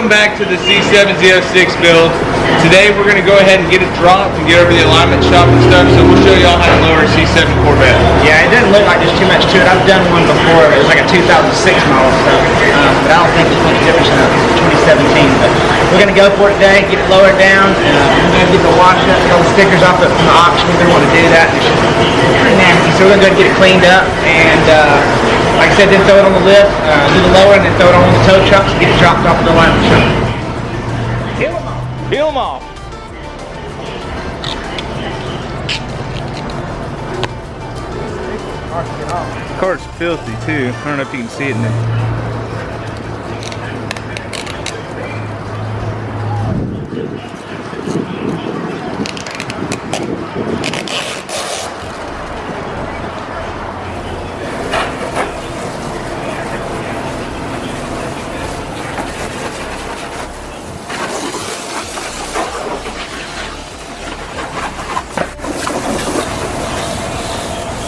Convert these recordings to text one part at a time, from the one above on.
Welcome back to the C7 ZO6 build. Today we're going to go ahead and get it dropped and get over the alignment shop and stuff, so we'll show y'all how to lower a C7 Corvette. Yeah, it doesn't look like there's too much to it. I've done one before. It was like a 2006 model, so but I don't think there's much difference in it. It's 2017. But we're going to go for it today, get it lowered down, and we're going to get the wash up, get all the stickers off from the auction. We're going to want to do that. It's pretty nasty, so we're going to go and get it cleaned up, and like I said, then throw it on the lift, do the lower, and then throw it on the tow trucks and get it dropped off the alignment shop. Peel them off. Peel them off. The car's filthy too. I don't know if you can see it in there.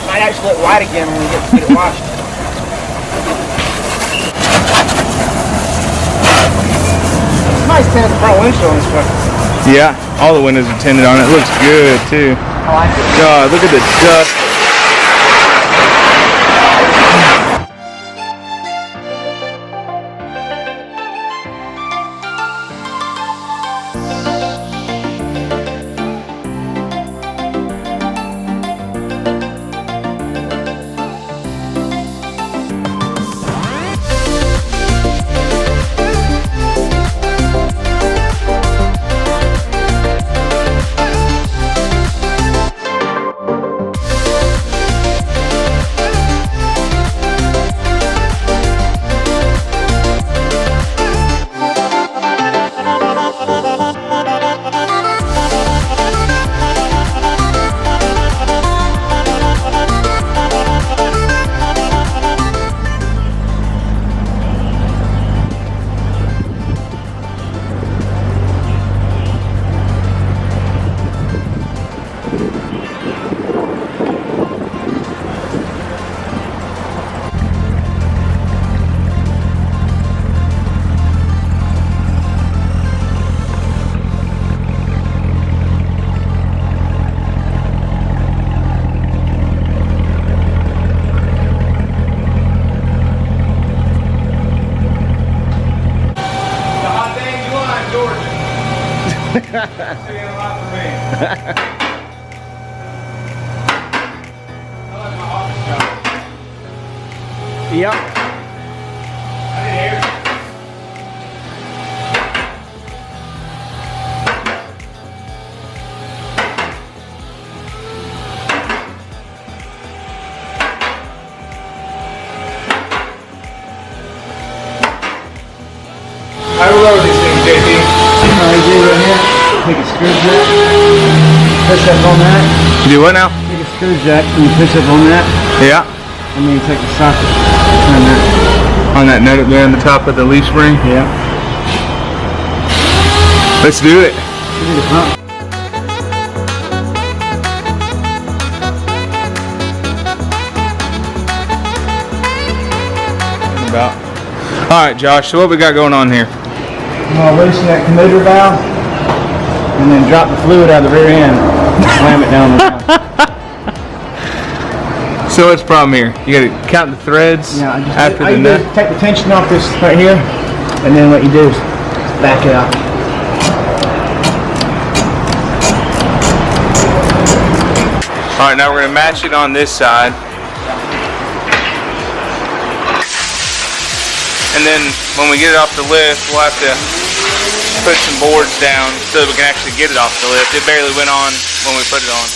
Might actually look white again when we get it washed. It's nice tinted the front windshield on this truck. Yeah, all the windows are tinted on it. It looks good too. I like it. God, look at the dust. Seeing a lot for me. I like my office job. Yep. I didn't hear it. How do we load these things, JP? Right here. Take a screw jack, push up on that. You do what now? Take a screw jack and you push up on that. Yeah. And then you take the socket, turn that. On that nut up there on the top of the leaf spring? Yeah. Let's do it. About. All right, Josh. So what we got going on here? I'm gonna loosen that commuter valve and then drop the fluid out of the rear end. Slam it down the valve. So what's the problem here? You gotta count the threads after the nut? Take the tension off this right here, and then what you do is back it up. All right, now we're gonna match it on this side. And then when we get it off the lift, we'll have to put some boards down so that we can actually get it off the lift. It barely went on when we put it on.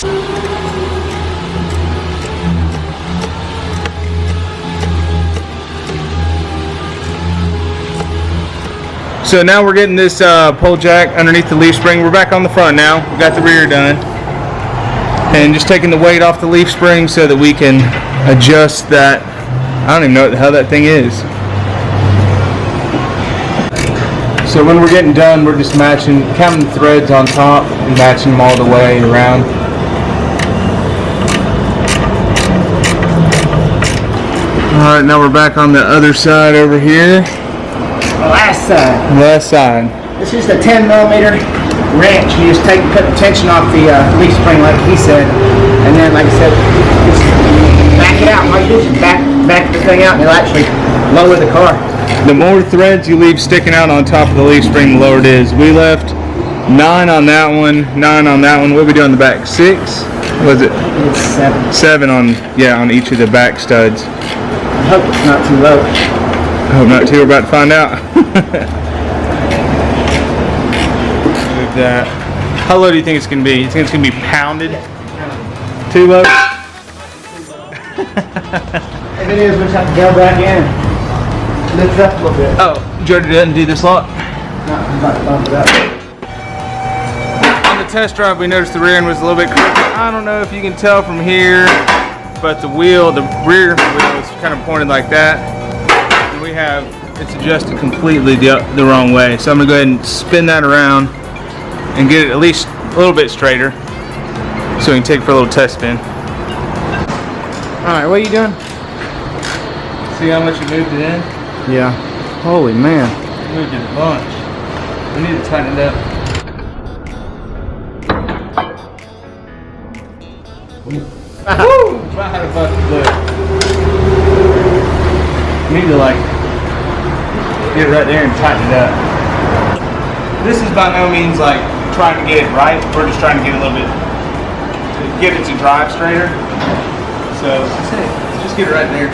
So now we're getting this pole jack underneath the leaf spring. We're back on the front now. We got the rear done. And just taking the weight off the leaf spring so that we can adjust that. I don't even know what the hell that thing is. So when we're getting done, we're just counting the threads on top and matching them all the way around. Alright, now we're back on the other side over here. last side. Left side. It's just a 10 millimeter wrench. You just put the tension off the leaf spring, like he said, and then, like I said, just back it out. All you do is just back the thing out, and it'll actually lower the car. The more threads you leave sticking out on top of the leaf spring, the lower it is. We left 9 on that one, 9 on that one. What did we do on the back? 6? Was it? It's 7. 7 on each of the back studs. I hope it's not too low. I hope not too. We're about to find out. Move that. How low do you think it's going to be? You think it's going to be pounded? Too low? If it is, we'll just have to go back in. Lift it up a little bit. Oh, Jordan didn't do this lot? No, I'm about to bump it up. On the test drive, we noticed the rear end was a little bit crooked. I don't know if you can tell from here, but the rear wheel is kind of pointed like that. And it's adjusted completely the wrong way. So I'm gonna go ahead and spin that around and get it at least a little bit straighter so we can take it for a little test spin. All right, what are you doing? See how much you moved it in? Yeah. Holy man. You moved it a bunch. We need to tighten it up. Woo! About how to bust the look. You need to get it right there and tighten it up. This is by no means like trying to get it right. We're just trying to get a little bit, to get it to drive straighter. So that's it. Let's just get it right there.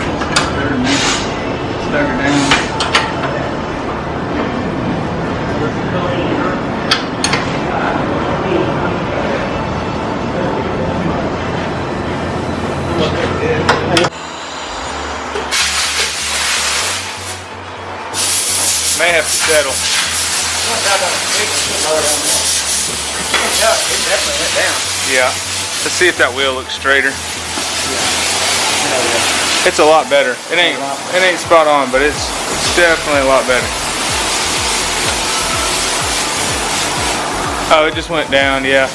Stuck her down. May have to settle. It definitely went down. Yeah. Let's see if that wheel looks straighter. It's a lot better. It ain't spot on, but it's definitely a lot better. Oh, it just went down, yeah.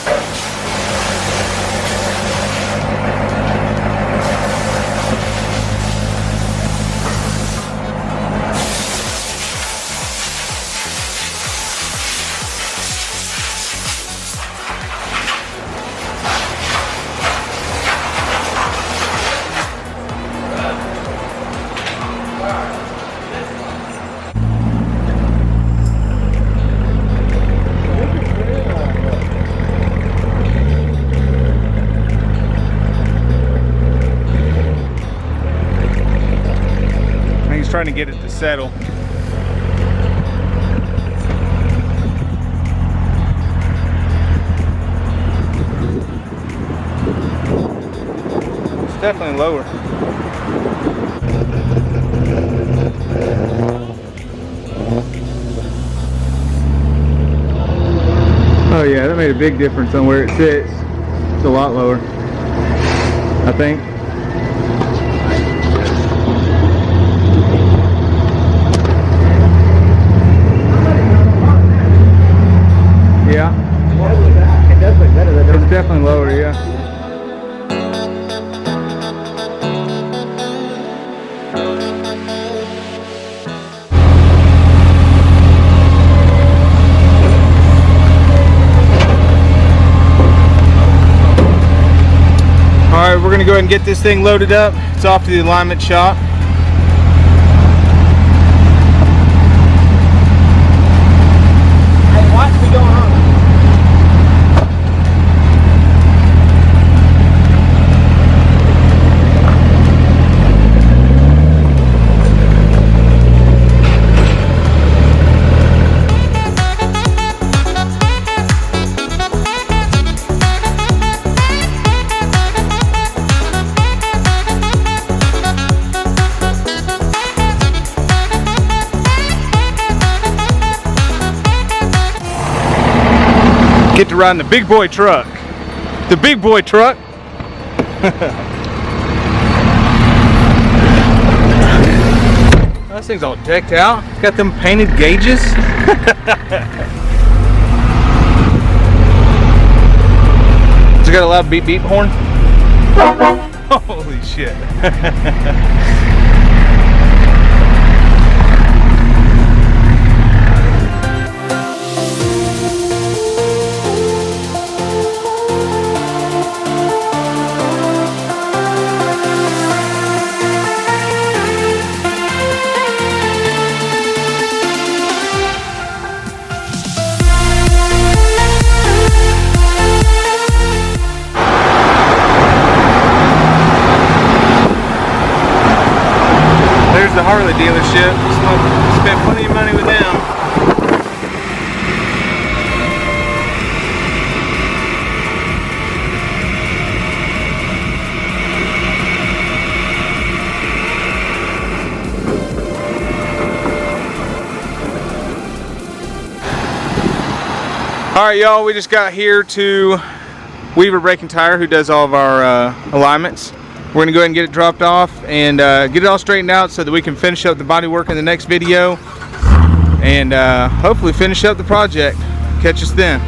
Trying to get it to settle. It's definitely lower. Oh yeah, that made a big difference on where it sits. It's a lot lower, I think. Yeah. It does look better than It's definitely lower, yeah. Alright, we're going to go ahead and get this thing loaded up. It's off to the alignment shop. Hey, what's going on? Get to ride in the big boy truck. The big boy truck. This thing's all decked out. Got them painted gauges. It's got a loud beep beep horn. Holy shit. dealership. Spent plenty of money with them. Alright y'all, we just got here to Weaver Brake and Tire, who does all of our alignments. We're going to go ahead and get it dropped off and get it all straightened out so that we can finish up the body work in the next video and hopefully finish up the project. Catch us then.